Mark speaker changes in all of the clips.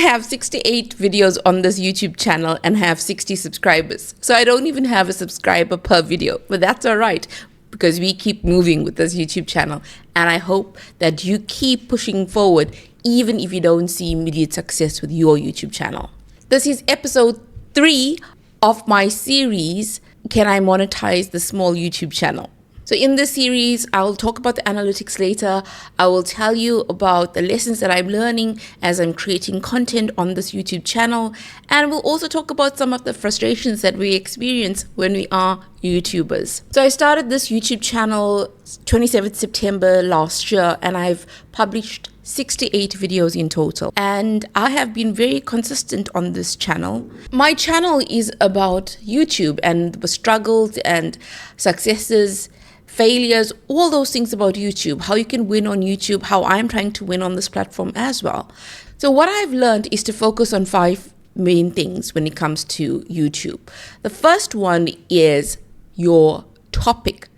Speaker 1: have 68 videos on this YouTube channel and have 60 subscribers. So I don't even have a subscriber per video, but that's all right because we keep moving with this YouTube channel. And I hope that you keep pushing forward even if you don't see immediate success with your YouTube channel. This is episode 3 of my series, Can I Monetize the Small YouTube Channel? So in this series, I will talk about the analytics later. I will tell you about the lessons that I'm learning as I'm creating content on this YouTube channel. And we'll also talk about some of the frustrations that we experience when we are YouTubers. So I started this YouTube channel 27th September last year, and I've published 68 videos in total, and I have been very consistent on this channel. My channel is about YouTube and the struggles and successes, failures, all those things about YouTube, how you can win on YouTube, how I'm trying to win on this platform as well. So what I've learned is to focus on 5 main things when it comes to YouTube. The first one is your topic.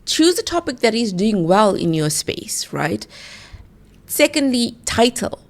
Speaker 1: Choose a topic that is doing well in your space, right? Secondly, title.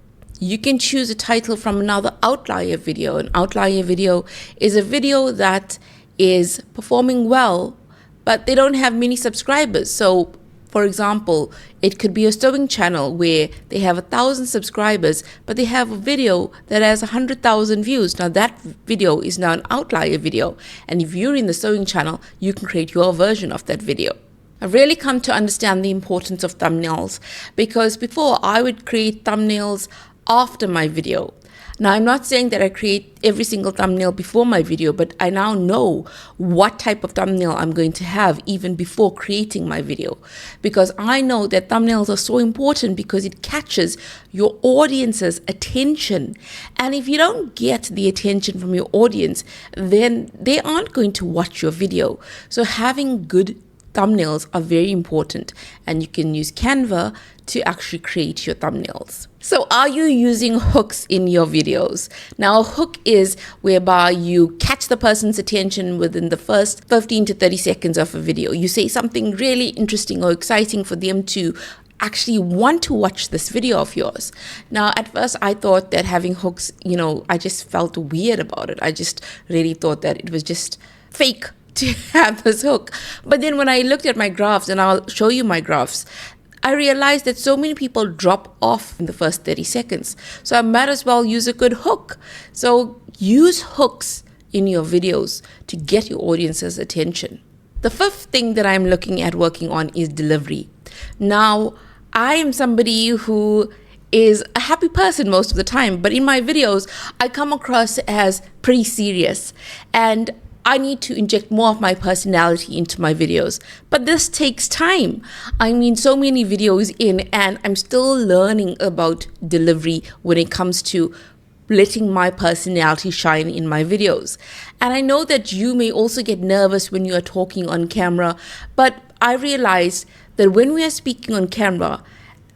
Speaker 1: You can choose a title from another outlier video. An outlier video is a video that is performing well, but they don't have many subscribers. So, for example, it could be a sewing channel where they have 1,000 subscribers, but they have a video that has 100,000 views. Now that video is now an outlier video. And if you're in the sewing channel, you can create your version of that video. I've really come to understand the importance of thumbnails, because before I would create thumbnails after my video. Now, I'm not saying that I create every single thumbnail before my video, but I now know what type of thumbnail I'm going to have even before creating my video, because I know that thumbnails are so important because it catches your audience's attention. And if you don't get the attention from your audience, then they aren't going to watch your video. So having good thumbnails are very important, and you can use Canva to actually create your thumbnails. So are you using hooks in your videos? Now, a hook is whereby you catch the person's attention within the first 15 to 30 seconds of a video. You say something really interesting or exciting for them to actually want to watch this video of yours. Now, at first I thought that having hooks, I just felt weird about it. I just really thought that it was just fake to have this hook. But then when I looked at my graphs, and I'll show you my graphs, I realized that so many people drop off in the first 30 seconds. So I might as well use a good hook. So use hooks in your videos to get your audience's attention. The 5th thing that I'm looking at working on is delivery. Now, I am somebody who is a happy person most of the time, but in my videos, I come across as pretty serious, and I need to inject more of my personality into my videos. But this takes time. I mean, so many videos in, and I'm still learning about delivery when it comes to letting my personality shine in my videos. And I know that you may also get nervous when you are talking on camera, but I realized that when we are speaking on camera,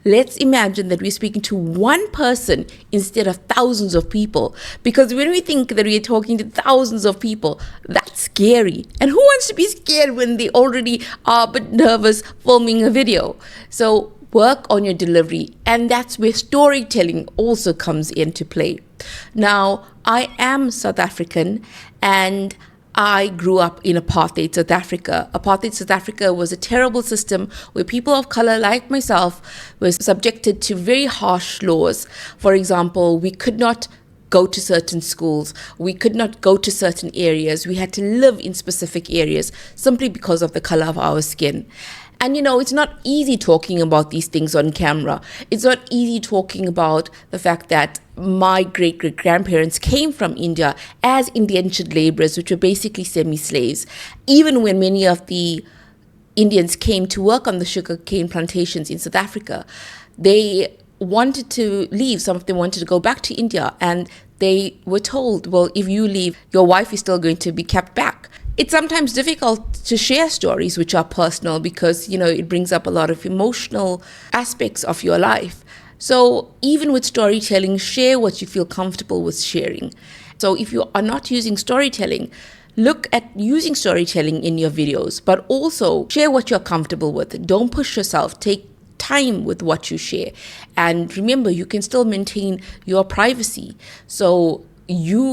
Speaker 1: let's imagine that we're speaking to one person instead of thousands of people. Because when we think that we're talking to thousands of people, that's scary. And who wants to be scared when they already are a bit nervous filming a video? So work on your delivery. And that's where storytelling also comes into play. Now, I am South African, and I grew up in apartheid South Africa. Apartheid South Africa was a terrible system where people of color like myself were subjected to very harsh laws. For example, we could not go to certain schools. We could not go to certain areas. We had to live in specific areas simply because of the color of our skin. And it's not easy talking about these things on camera. It's not easy talking about the fact that my great-great-grandparents came from India as indentured laborers, which were basically semi-slaves. Even when many of the Indians came to work on the sugarcane plantations in South Africa, they wanted to leave. Some of them wanted to go back to India, and they were told, well, if you leave, your wife is still going to be kept back. It's sometimes difficult to share stories which are personal because, it brings up a lot of emotional aspects of your life. So even with storytelling, share what you feel comfortable with sharing. So if you are not using storytelling, look at using storytelling in your videos, but also share what you're comfortable with. Don't push yourself. Take time with what you share. And remember, you can still maintain your privacy. So you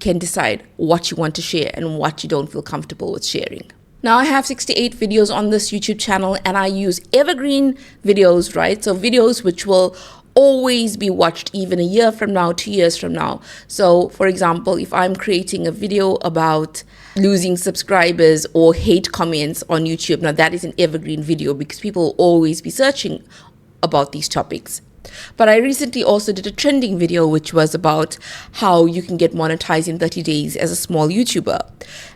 Speaker 1: can decide what you want to share and what you don't feel comfortable with sharing. Now I have 68 videos on this YouTube channel, and I use evergreen videos, right? So videos which will always be watched even a year from now, 2 years from now. So for example, if I'm creating a video about losing subscribers or hate comments on YouTube, now that is an evergreen video because people will always be searching about these topics. But I recently also did a trending video which was about how you can get monetized in 30 days as a small YouTuber.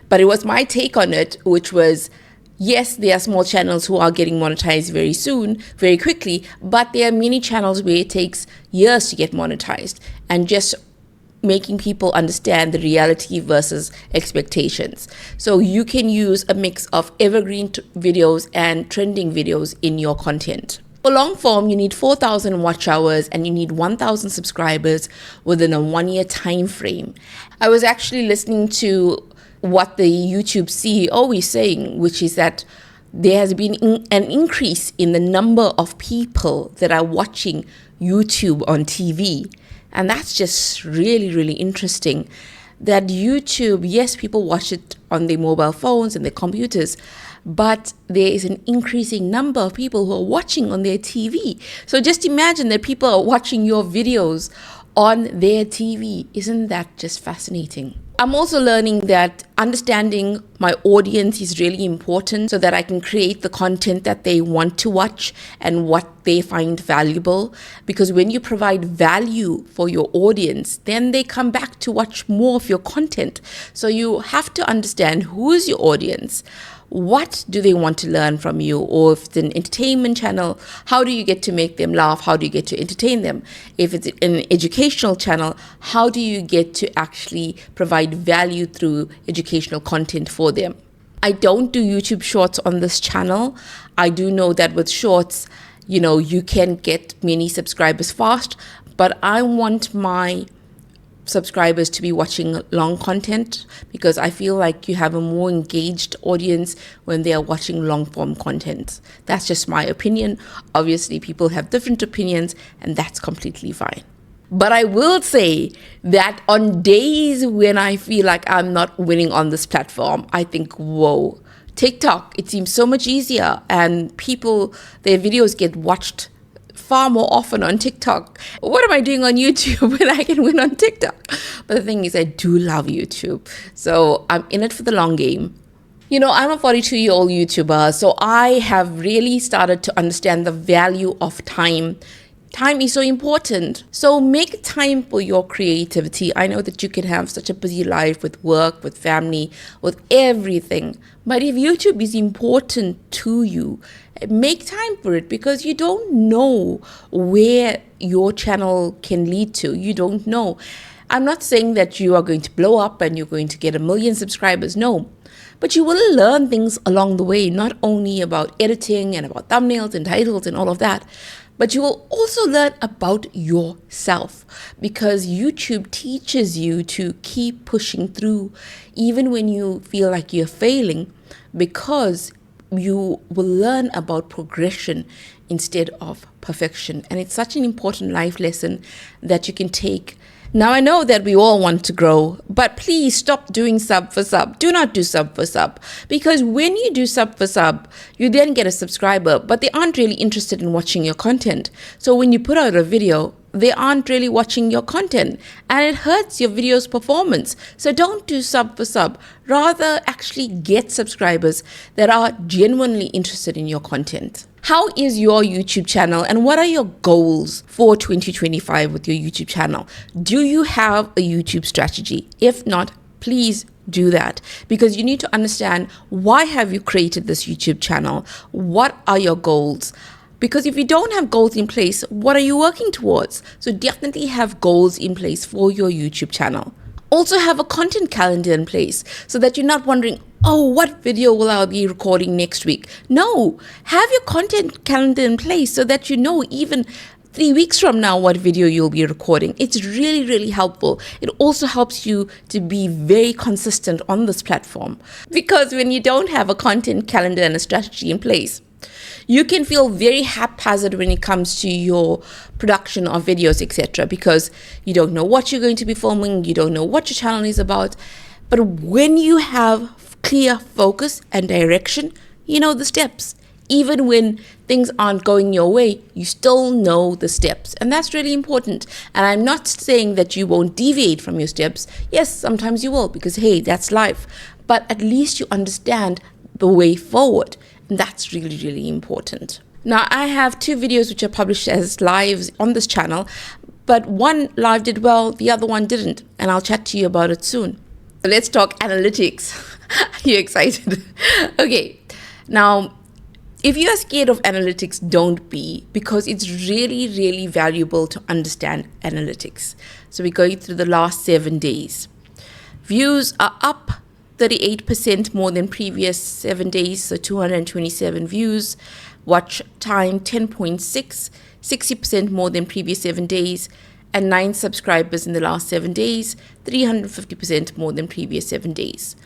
Speaker 1: But it was my take on it, which was, yes, there are small channels who are getting monetized very soon, very quickly, but there are many channels where it takes years to get monetized, and just making people understand the reality versus expectations. So you can use a mix of evergreen videos and trending videos in your content. For long form, you need 4,000 watch hours and you need 1,000 subscribers within a 1-year time frame. I was actually listening to what the YouTube CEO is saying, which is that there has been an increase in the number of people that are watching YouTube on TV. And that's just really, really interesting. That YouTube, yes, people watch it on their mobile phones and their computers, but there is an increasing number of people who are watching on their TV. So just imagine that people are watching your videos on their TV. Isn't that just fascinating? I'm also learning that understanding my audience is really important so that I can create the content that they want to watch and what they find valuable. Because when you provide value for your audience, then they come back to watch more of your content. So you have to understand who is your audience. What do they want to learn from you? Or if it's an entertainment channel, how do you get to make them laugh? How do you get to entertain them? If it's an educational channel, how do you get to actually provide value through educational content for them? I don't do YouTube shorts on this channel. I do know that with shorts, you can get many subscribers fast, but I want my subscribers to be watching long content because I feel like you have a more engaged audience when they are watching long form content. That's just my opinion. Obviously, people have different opinions, and that's completely fine. But I will say that on days when I feel like I'm not winning on this platform, I think, whoa, TikTok, it seems so much easier, and people, their videos get watched far more often on TikTok. What am I doing on YouTube when I can win on TikTok? But the thing is, I do love YouTube. So I'm in it for the long game. I'm a 42-year-old YouTuber, so I have really started to understand the value of time. Time is so important. So make time for your creativity. I know that you can have such a busy life with work, with family, with everything. But if YouTube is important to you, make time for it, because you don't know where your channel can lead to. You don't know. I'm not saying that you are going to blow up and you're going to get 1 million subscribers. No. But you will learn things along the way, not only about editing and about thumbnails and titles and all of that, but you will also learn about yourself, because YouTube teaches you to keep pushing through even when you feel like you're failing, because you will learn about progression instead of perfection. And it's such an important life lesson that you can take. Now, I know that we all want to grow, but please stop doing sub for sub. Do not do sub for sub, because when you do sub for sub, you then get a subscriber, but they aren't really interested in watching your content. So when you put out a video, they aren't really watching your content, and it hurts your video's performance. So don't do sub for sub. Rather, actually get subscribers that are genuinely interested in your content. How is your YouTube channel, and what are your goals for 2025 with your YouTube channel? Do you have a YouTube strategy? If not, please do that, because you need to understand, why have you created this YouTube channel? What are your goals? Because if you don't have goals in place, what are you working towards? So definitely have goals in place for your YouTube channel. Also have a content calendar in place so that you're not wondering, oh, what video will I be recording next week? No, have your content calendar in place so that you know even 3 weeks from now what video you'll be recording. It's really, really helpful. It also helps you to be very consistent on this platform, because when you don't have a content calendar and a strategy in place, You can feel very haphazard when it comes to your production of videos, etc., because you don't know what you're going to be filming, you don't know what your channel is about. But when you have clear focus and direction, you know the steps. Even when things aren't going your way, you still know the steps. And that's really important. And I'm not saying that you won't deviate from your steps. Yes, sometimes you will, because hey, that's life. But at least you understand the way forward. And that's really, really important. Now, I have 2 videos which are published as lives on this channel, but one live did well, the other one didn't. And I'll chat to you about it soon. So let's talk analytics. Are you excited? Okay. Now, if you are scared of analytics, don't be, because it's really, really valuable to understand analytics. So we're going through the last 7 days. Views are up 38% more than previous 7 days, so 227 views. Watch time 10.6, 60% more than previous 7 days. And 9 subscribers in the last 7 days, 350% more than previous 7 days.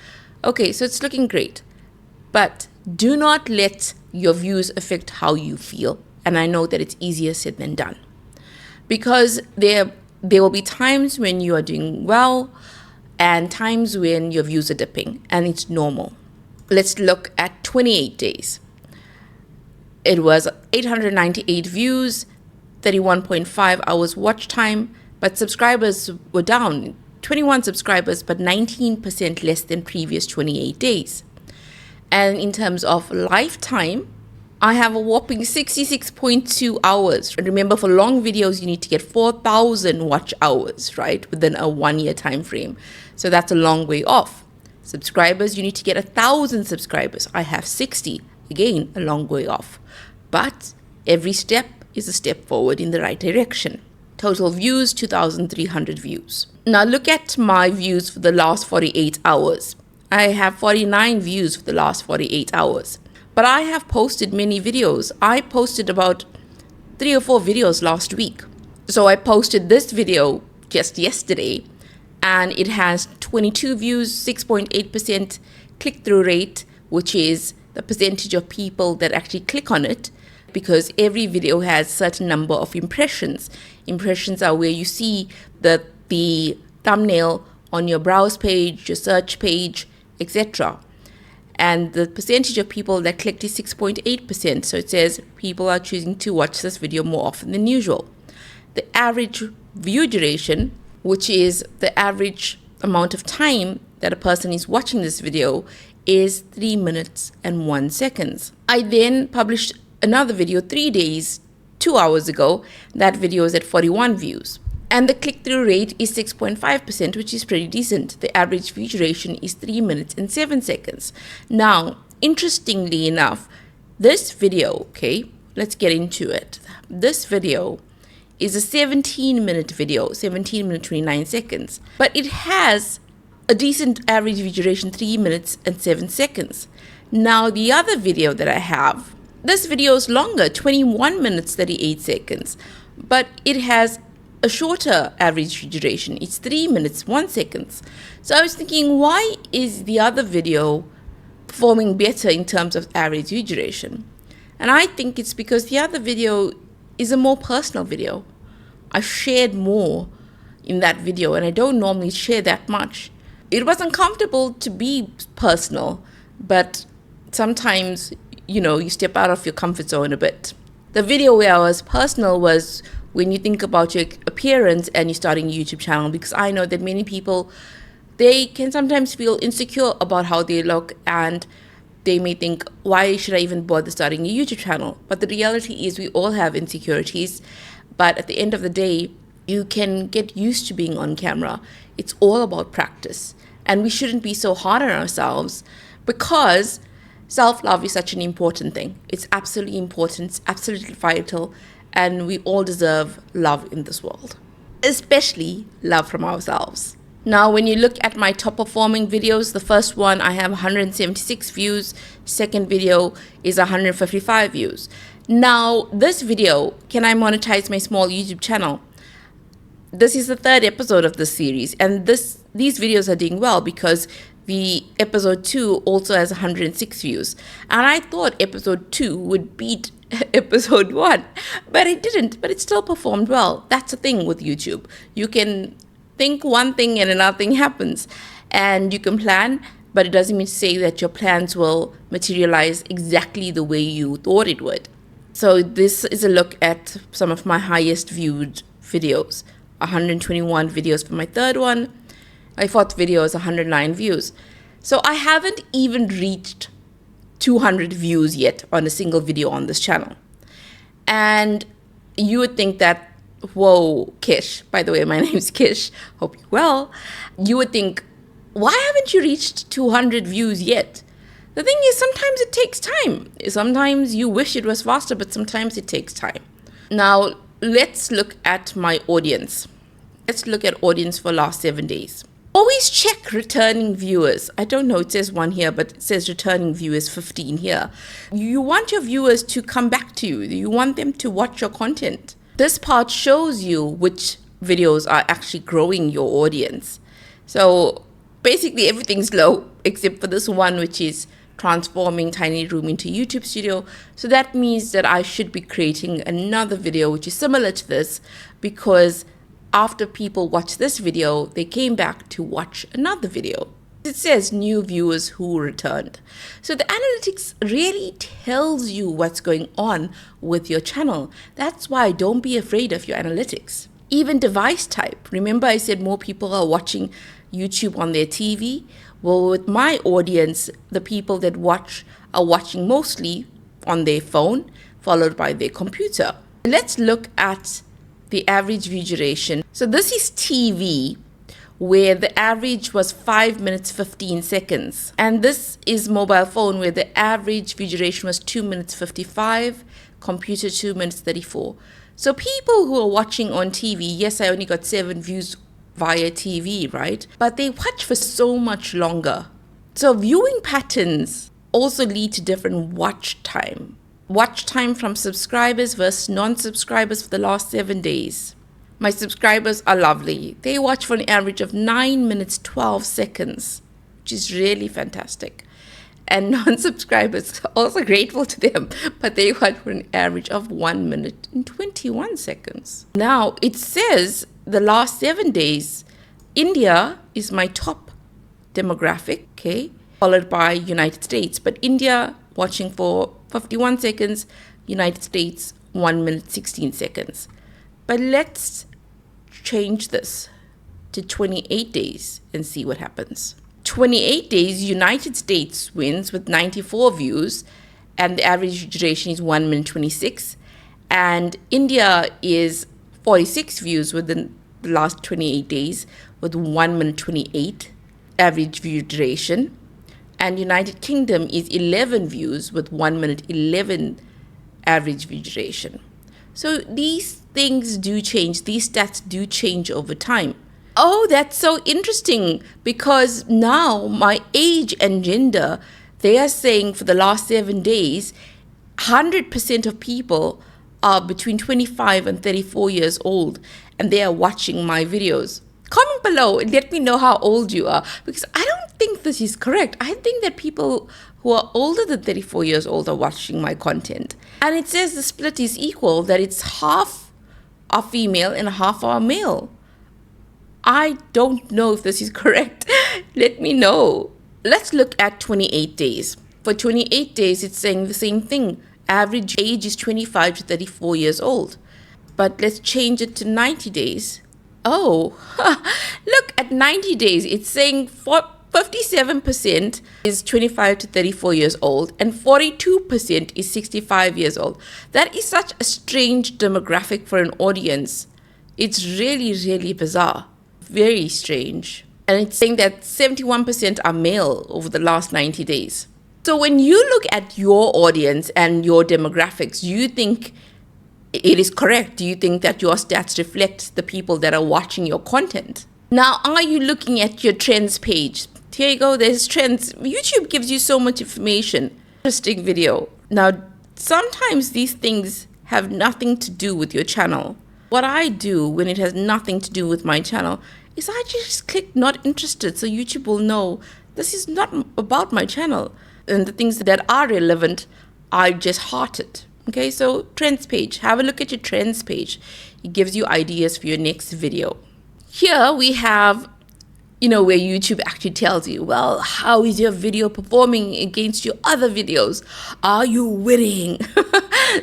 Speaker 1: Okay, so it's looking great. But do not let your views affect how you feel. And I know that it's easier said than done. Because there will be times when you are doing well and times when your views are dipping, and it's normal. Let's look at 28 days. It was 898 views, 31.5 hours watch time, but subscribers were down. 21 subscribers, but 19% less than previous 28 days. And in terms of lifetime, I have a whopping 66.2 hours. Remember, for long videos, you need to get 4,000 watch hours, right? Within a 1-year time frame. So that's a long way off. Subscribers, you need to get 1,000 subscribers. I have 60. Again, a long way off. But every step is a step forward in the right direction. Total views, 2,300 views. Now look at my views for the last 48 hours. I have 49 views for the last 48 hours. But I have posted many videos. I posted about 3 or 4 videos last week. So I posted this video just yesterday, and it has 22 views, 6.8% click-through rate, which is the percentage of people that actually click on it, because every video has a certain number of impressions. Impressions are where you see the thumbnail on your browse page, your search page, etc. And the percentage of people that clicked is 6.8%. So it says people are choosing to watch this video more often than usual. The average view duration, which is the average amount of time that a person is watching this video, is 3 minutes and 1 second. I then published another video 3 days, 2 hours ago. That video is at 41 views. And the click-through rate is 6.5%, which is pretty decent. The average view duration is 3 minutes and 7 seconds. Now, interestingly enough, this video, okay, let's get into it. This video is a 17-minute video, 17 minutes, 29 seconds. But it has a decent average view duration, 3 minutes and 7 seconds. Now, the other video that I have, this video is longer, 21 minutes, 38 seconds. But it has a shorter average view duration. It's 3 minutes, 1 second. So I was thinking, why is the other video performing better in terms of average view duration? And I think it's because the other video is a more personal video. I shared more in that video, and I don't normally share that much. It was uncomfortable to be personal, but sometimes, you step out of your comfort zone a bit. The video where I was personal was when you think about your appearance and you're starting a YouTube channel, because I know that many people, they can sometimes feel insecure about how they look, and they may think, why should I even bother starting a YouTube channel? But the reality is we all have insecurities, but at the end of the day, you can get used to being on camera. It's all about practice, and we shouldn't be so hard on ourselves, because self-love is such an important thing. It's absolutely important, it's absolutely vital, and we all deserve love in this world, especially love from ourselves. Now, when you look at my top performing videos, the first one, I have 176 views. Second video is 155 views. Now, this video, can I monetize my small YouTube channel? This is the 3rd episode of this series, and these videos are doing well because The episode 2 also has 106 views. And I thought episode 2 would beat episode 1, but it didn't, but it still performed well. That's the thing with YouTube. You can think one thing and another thing happens, and you can plan, but it doesn't mean to say that your plans will materialize exactly the way you thought it would. So this is a look at some of my highest viewed videos. 121 videos for my third one. My fourth video is 109 views. So I haven't even reached 200 views yet on a single video on this channel. And you would think that, whoa, Kish, by the way, my name is Kish, hope you're well. You would think, why haven't you reached 200 views yet? The thing is, sometimes it takes time. Sometimes you wish it was faster, but sometimes it takes time. Now, let's look at my audience. Let's look at audience for last 7 days. Always check returning viewers. I don't know, it says 1 here, but it says returning viewers 15 here. You want your viewers to come back to you. You want them to watch your content. This part shows you which videos are actually growing your audience. So basically everything's low except for this one, which is transforming tiny room into YouTube studio. So that means that I should be creating another video which is similar to this, because after people watch this video, they came back to watch another video. It says new viewers who returned. So the analytics really tells you what's going on with your channel. That's why don't be afraid of your analytics. Even device type. Remember I said more people are watching YouTube on their TV? Well, with my audience, the people that watch are watching mostly on their phone, followed by their computer. Let's look at the average view duration. So this is TV, where the average was 5 minutes 15 seconds. And this is mobile phone, where the average view duration was 2 minutes 55, computer 2 minutes 34. So people who are watching on TV, yes, I only got 7 views via TV, right? But they watch for so much longer. So viewing patterns also lead to different watch time. Watch time from subscribers versus non-subscribers for the last 7 days. My subscribers are lovely. They watch for an average of 9 minutes 12 seconds, which is really fantastic. And non-subscribers, also grateful to them, but they watch for an average of 1 minute and 21 seconds. Now, it says the last 7 days, India is my top demographic, okay, followed by United States. But India watching for 51 seconds, United States 1 minute 16 seconds. But let's change this to 28 days and see what happens. 28 days, United States wins with 94 views, and the average duration is 1 minute 26. And India is 46 views within the last 28 days with 1 minute 28 average view duration. And United Kingdom is 11 views with 1 minute 11 average view duration. So these things do change. These stats do change over time. Oh, that's so interesting, because now my age and gender, they are saying for the last 7 days, 100% of people are between 25 and 34 years old, and they are watching my videos. Comment below and let me know how old you are, because I don't think this is correct. I think that people who are older than 34 years old are watching my content. And it says the split is equal, that it's half are female and half are male. I don't know if this is correct. Let me know. Let's look at 28 days. For 28 days, it's saying the same thing. Average age is 25 to 34 years old. But let's change it to 90 days. Oh, look, at 90 days, it's saying 57% is 25 to 34 years old and 42% is 65 years old. That is such a strange demographic for an audience. It's really, really bizarre. Very strange. And it's saying that 71% are male over the last 90 days. So when you look at your audience and your demographics, do you think it is correct? Do you think that your stats reflect the people that are watching your content? Now, are you looking at your trends page? Here you go, there's trends. YouTube gives you so much information. Interesting video. Now, sometimes these things have nothing to do with your channel. What I do when it has nothing to do with my channel is I just click not interested, so YouTube will know this is not about my channel. And the things that are relevant, I just heart it. Okay, so trends page, have a look at your trends page. It gives you ideas for your next video. Here we have, where YouTube actually tells you, well, how is your video performing against your other videos? Are you winning?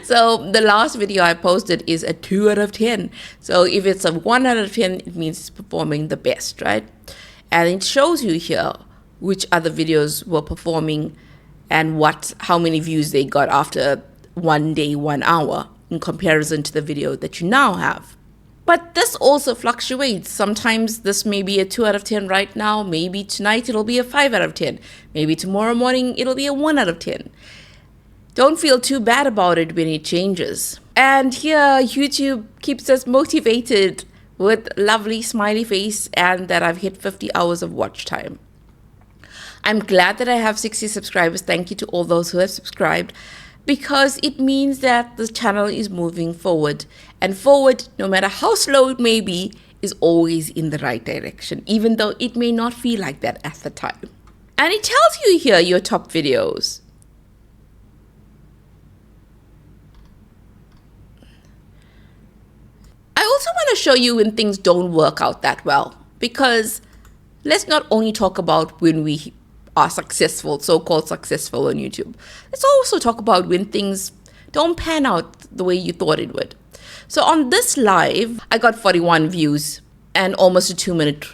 Speaker 1: So the last video I posted is a 2 out of 10. So if it's a 1 out of 10, it means it's performing the best, right? And it shows you here which other videos were performing and how many views they got after 1 day, 1 hour in comparison to the video that you now have. But this also fluctuates. Sometimes this may be a 2 out of 10 right now. Maybe tonight it'll be a 5 out of 10. Maybe tomorrow morning it'll be a 1 out of 10. Don't feel too bad about it when it changes. And here YouTube keeps us motivated with lovely smiley face and that I've hit 50 hours of watch time. I'm glad that I have 60 subscribers. Thank you to all those who have subscribed, because it means that the channel is moving forward. And forward, no matter how slow it may be, is always in the right direction, even though it may not feel like that at the time. And it tells you here your top videos. I also want to show you when things don't work out that well, because let's not only talk about when we are successful, so-called successful on YouTube. Let's also talk about when things don't pan out the way you thought it would. So on this live, I got 41 views and almost a 2-minute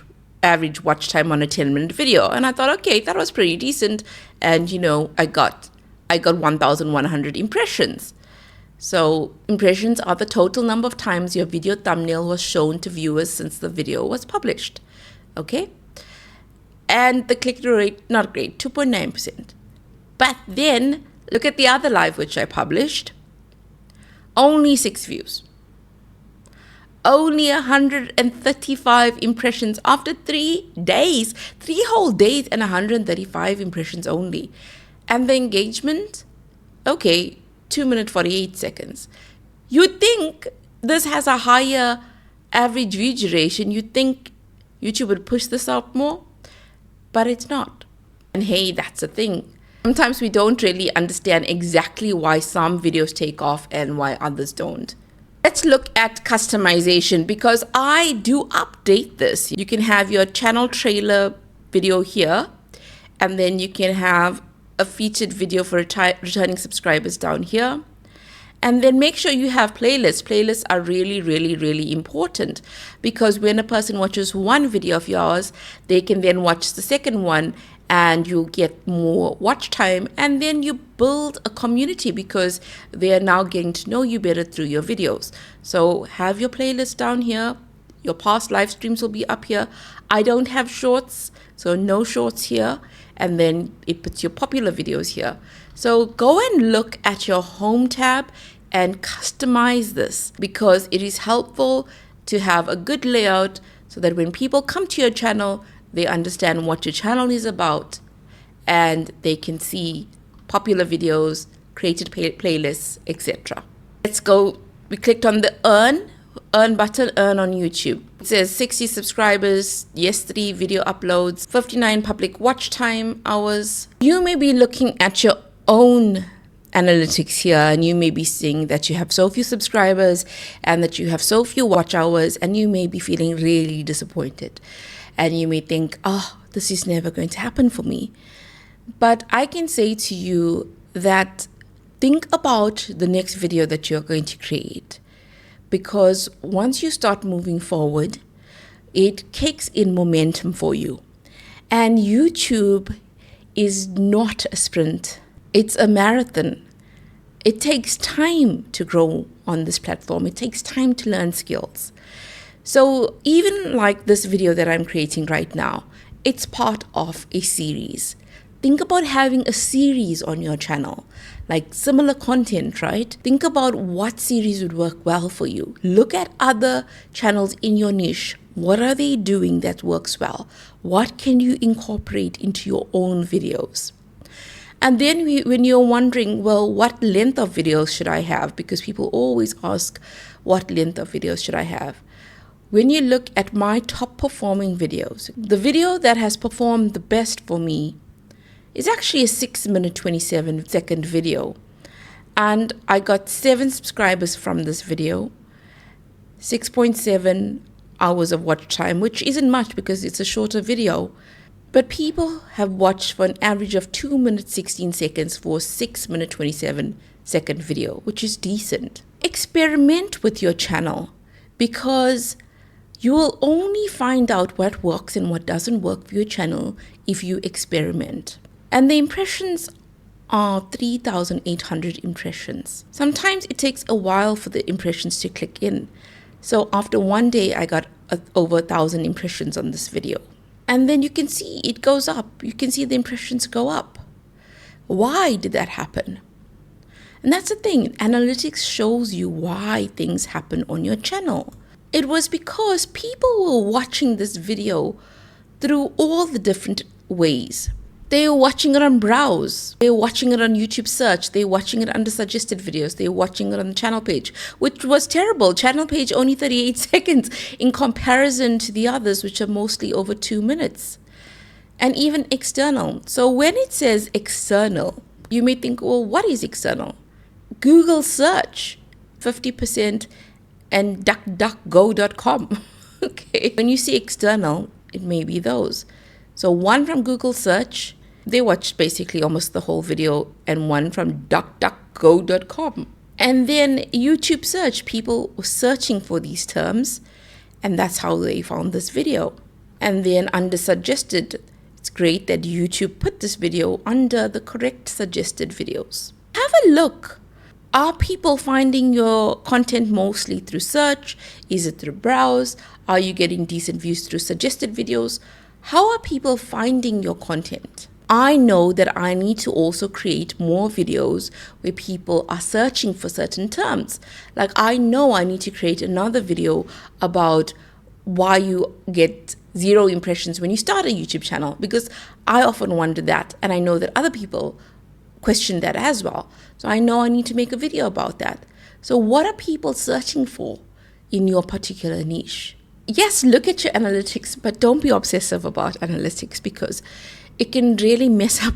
Speaker 1: average watch time on a 10-minute video. And I thought, okay, that was pretty decent. And I got 1,100 impressions. So impressions are the total number of times your video thumbnail was shown to viewers since the video was published. Okay? And the click-through rate, not great, 2.9%. But then, look at the other live which I published. Only 6 views. Only 135 impressions after 3 days. 3 whole days and 135 impressions only. And the engagement? Okay, 2 minutes 48 seconds. You'd think this has a higher average view duration. You'd think YouTube would push this out more. But it's not. And hey, that's the thing. Sometimes we don't really understand exactly why some videos take off and why others don't. Let's look at customization, because I do update this. You can have your channel trailer video here, and then you can have a featured video for returning subscribers down here. And then make sure you have playlists. Playlists are really, really, really important, because when a person watches one video of yours, they can then watch the second one and you'll get more watch time. And then you build a community because they are now getting to know you better through your videos. So have your playlist down here. Your past live streams will be up here. I don't have shorts, so no shorts here. And then it puts your popular videos here. So go and look at your home tab and customize this, because it is helpful to have a good layout so that when people come to your channel, they understand what your channel is about and they can see popular videos, created playlists, etc. Let's go. We clicked on the earn button, earn on YouTube. It says 60 subscribers, yes, 3 video uploads, 59 public watch time hours. You may be looking at your own analytics here, and you may be seeing that you have so few subscribers and that you have so few watch hours, and you may be feeling really disappointed. And you may think, oh, this is never going to happen for me. But I can say to you that think about the next video that you're going to create. Because once you start moving forward, it kicks in momentum for you. And YouTube is not a sprint. It's a marathon. It takes time to grow on this platform. It takes time to learn skills. So even like this video that I'm creating right now, it's part of a series. Think about having a series on your channel, like similar content, right? Think about what series would work well for you. Look at other channels in your niche. What are they doing that works well? What can you incorporate into your own videos? And then when you're wondering, well, what length of videos should I have? Because people always ask, what length of videos should I have? when you look at my top performing videos, the video that has performed the best for me is actually a 6-minute 27-second video. And I got 7 subscribers from this video, 6.7 hours of watch time, which isn't much because it's a shorter video. But people have watched for an average of 2 minutes 16 seconds for a 6-minute 27-second video, which is decent. Experiment with your channel, because you will only find out what works and what doesn't work for your channel if you experiment. And the impressions are 3,800 impressions. Sometimes it takes a while for the impressions to click in. So after one day, I got over 1,000 impressions on this video. And then you can see it goes up. You can see the impressions go up. Why did that happen? And that's the thing. Analytics shows you why things happen on your channel. It was because people were watching this video through all the different ways. They were watching it on browse. They were watching it on YouTube search. They were watching it under suggested videos. They were watching it on the channel page, which was terrible. Channel page only 38 seconds in comparison to the others, which are mostly over 2 minutes. And even external. So when it says external, you may think, well, what is external? Google search, 50%, and duckduckgo.com. Okay. When you see external, it may be those. So one from Google search, they watched basically almost the whole video, and one from duckduckgo.com. And then YouTube search, people were searching for these terms, and that's how they found this video. And then under suggested, it's great that YouTube put this video under the correct suggested videos. Have a look. Are people finding your content mostly through search? Is it through browse? Are you getting decent views through suggested videos? How are people finding your content? I know that I need to also create more videos where people are searching for certain terms. Like I know I need to create another video about why you get 0 impressions when you start a YouTube channel, because I often wonder that, and I know that other people question that as well. So I know I need to make a video about that. So what are people searching for in your particular niche? Yes, look at your analytics, but don't be obsessive about analytics, because it can really mess up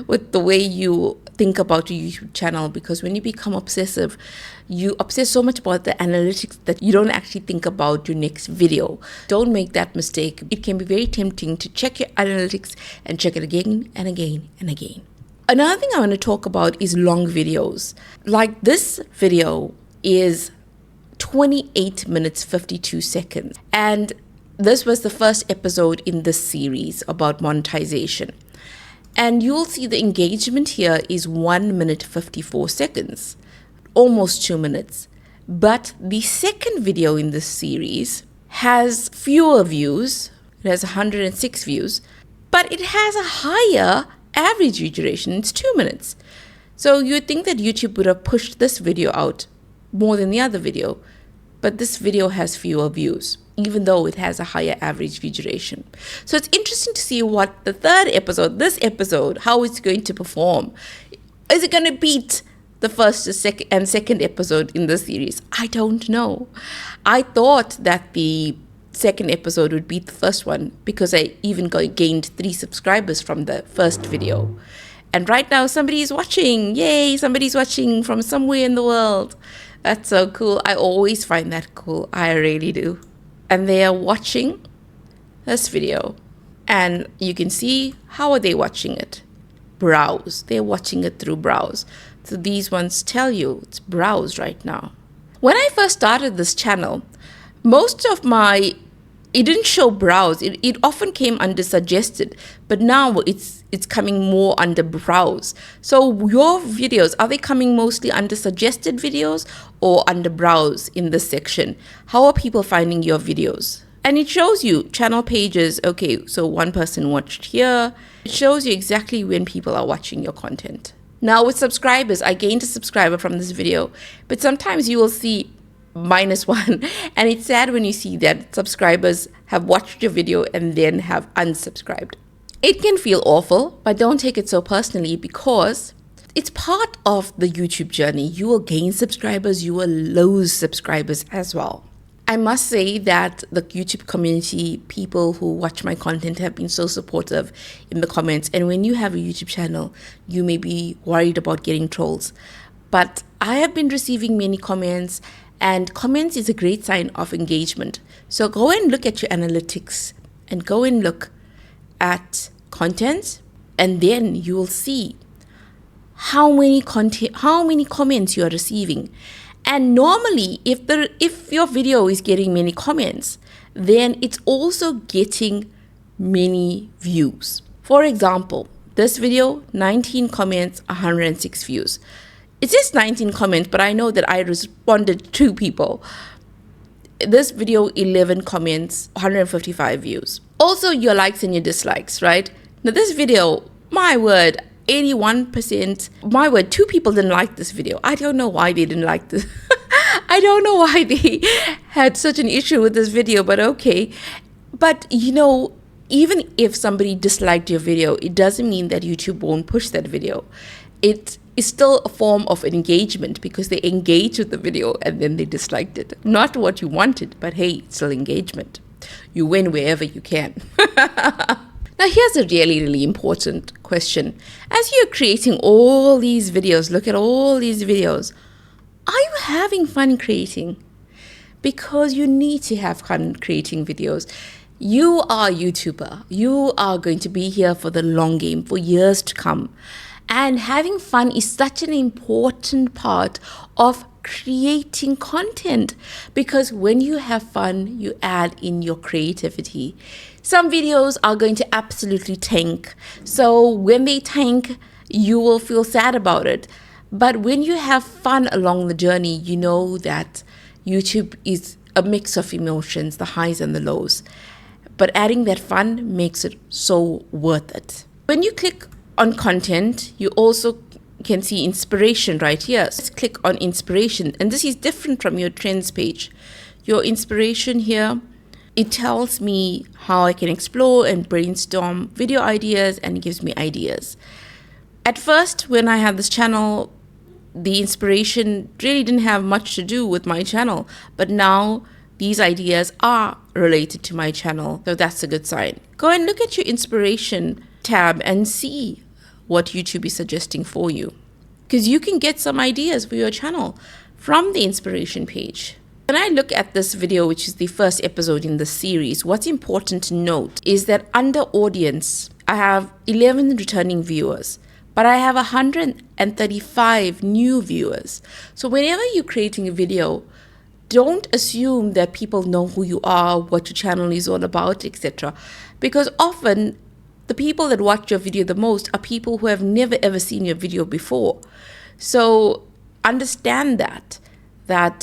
Speaker 1: with the way you think about your YouTube channel. Because when you become obsessive, you obsess so much about the analytics that you don't actually think about your next video. Don't make that mistake. It can be very tempting to check your analytics and check it again and again and again. Another thing I want to talk about is long videos. Like this video is 28 minutes 52 seconds, and this was the first episode in this series about monetization. And you'll see the engagement here is 1 minute 54 seconds, almost 2 minutes. But the second video in this series has fewer views. It has 106 views, but it has a higher average view duration. It's 2 minutes. So you'd think that YouTube would have pushed this video out more than the other video, but this video has fewer views, even though it has a higher average view duration. So it's interesting to see what the third episode, this episode, how it's going to perform. Is it going to beat the first and second episode in the series? I don't know. I thought that the second episode would beat the first one because I even gained 3 subscribers from the first video. And right now somebody's watching. Yay, somebody's watching from somewhere in the world. That's so cool. I always find that cool. I really do. And they are watching this video. And you can see, how are they watching it? Browse. They're watching it through browse. So these ones tell you it's browse right now. When I first started this channel, it didn't show browse. It often came under suggested, but now it's coming more under browse. So your videos, are they coming mostly under suggested videos or under browse in this section? How are people finding your videos? And it shows you channel pages. Okay, so one person watched here. It shows you exactly when people are watching your content. Now with subscribers, I gained a subscriber from this video, but sometimes you will see -1, and it's sad when you see that subscribers have watched your video and then have unsubscribed. It can feel awful, but don't take it so personally, because it's part of the YouTube journey. You will gain subscribers, you will lose subscribers as well. I must say that the YouTube community, people who watch my content, have been so supportive in the comments. And when you have a YouTube channel, you may be worried about getting trolls. But I have been receiving many comments, and comments is a great sign of engagement. So go and look at your analytics and go and look at content, and then you will see how many comments you are receiving. And normally, if your video is getting many comments, then it's also getting many views. For example, this video, 19 comments, 106 views. It says 19 comments, but I know that I responded to 2 people. This video, 11 comments, 155 views. Also, your likes and your dislikes, right? Now, this video, my word, 81%. My word, 2 people didn't like this video. I don't know why they didn't like this. I don't know why they had such an issue with this video, but okay. But even if somebody disliked your video, it doesn't mean that YouTube won't push that video. It is still a form of engagement because they engaged with the video and then they disliked it. Not what you wanted, but hey, it's still engagement. You win wherever you can. Now, here's a really, really important question. As you're creating all these videos, look at all these videos. Are you having fun creating? Because you need to have fun creating videos. You are a YouTuber. You are going to be here for the long game, for years to come. And having fun is such an important part of creating content, because when you have fun, you add in your creativity. Some videos are going to absolutely tank. So when they tank, you will feel sad about it. But when you have fun along the journey, you know that YouTube is a mix of emotions, the highs and the lows. But adding that fun makes it so worth it. When you click on content, you also can see inspiration right here. Let's click on inspiration. And this is different from your trends page. Your inspiration here, it tells me how I can explore and brainstorm video ideas, and it gives me ideas. At first, when I had this channel, the inspiration really didn't have much to do with my channel. But now these ideas are related to my channel. So that's a good sign. Go and look at your inspiration tab and see what YouTube is suggesting for you, because you can get some ideas for your channel from the inspiration page. When I look at this video, which is the first episode in the series, what's important to note is that under audience, I have 11 returning viewers, but I have 135 new viewers. So whenever you're creating a video, don't assume that people know who you are, what your channel is all about, etc. Because often the people that watch your video the most are people who have never ever seen your video before. So understand that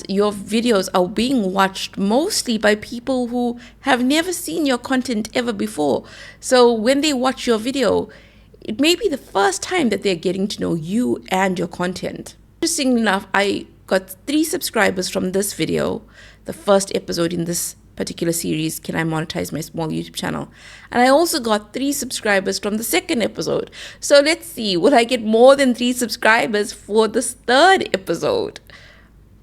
Speaker 1: your videos are being watched mostly by people who have never seen your content ever before. So when they watch your video, it may be the first time that they're getting to know you and your content. Interestingly enough, I got 3 subscribers from this video, the first episode in this particular series, Can I Monetize My Small YouTube Channel? And I also got 3 subscribers from the second episode. So let's see, will I get more than 3 subscribers for this third episode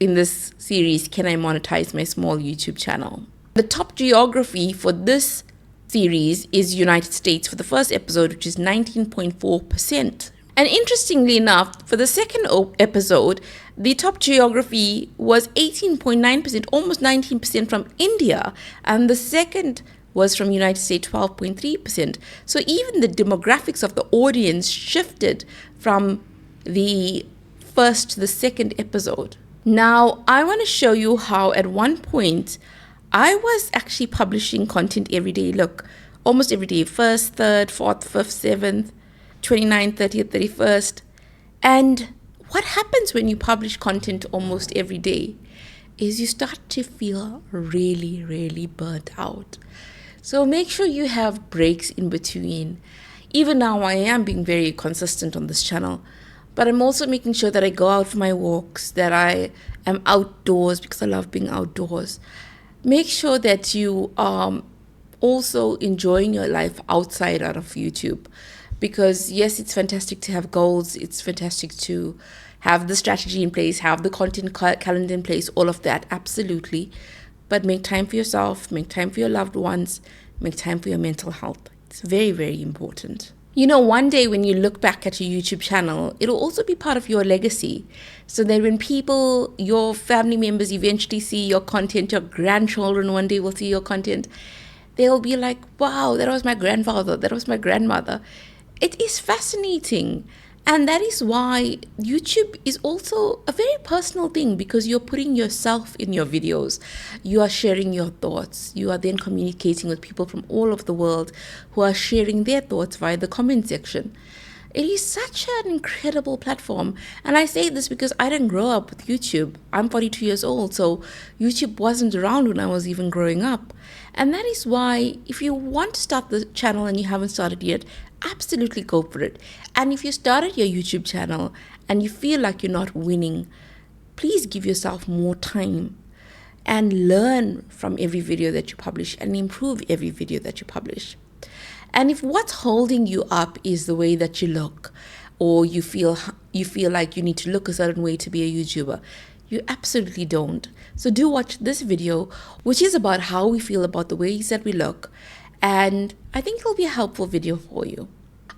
Speaker 1: in this series, Can I Monetize My Small YouTube Channel? The top geography for this series is United States for the first episode, which is 19.4%. And interestingly enough, for the second episode, the top geography was 18.9%, almost 19% from India. And the second was from United States, 12.3%. So even the demographics of the audience shifted from the first to the second episode. Now, I want to show you how at one point, I was actually publishing content every day. Look, almost every day, 1st, 3rd, 4th, 5th, 7th, 29th, 30th, 31st. And what happens when you publish content almost every day is you start to feel really, really burnt out. So make sure you have breaks in between. Even now, I am being very consistent on this channel, but I'm also making sure that I go out for my walks, that I am outdoors because I love being outdoors. Make sure that you are also enjoying your life outside out of YouTube. Because yes, it's fantastic to have goals. It's fantastic to have the strategy in place, have the content calendar in place, all of that, absolutely. but make time for yourself, make time for your loved ones, make time for your mental health. It's very, very important. You know, one day when you look back at your YouTube channel, it'll also be part of your legacy. So that when people, your family members eventually see your content, your grandchildren one day will see your content, they'll be like, wow, that was my grandfather, that was my grandmother. It is fascinating. And that is why YouTube is also a very personal thing, because you're putting yourself in your videos. You are sharing your thoughts. You are then communicating with people from all over the world who are sharing their thoughts via the comment section. It is such an incredible platform. And I say this because I didn't grow up with YouTube. I'm 42 years old, so YouTube wasn't around when I was even growing up. And that is why if you want to start the channel and you haven't started yet, absolutely go for it. And if you started your YouTube channel and you feel like you're not winning, please give yourself more time and learn from every video that you publish and improve every video that you publish. And if what's holding you up is the way that you look, or you feel like you need to look a certain way to be a YouTuber, you absolutely don't. So do watch this video, which is about how we feel about the ways that we look, and I think it'll be a helpful video for you.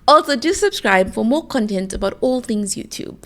Speaker 1: Also, do subscribe for more content about all things YouTube.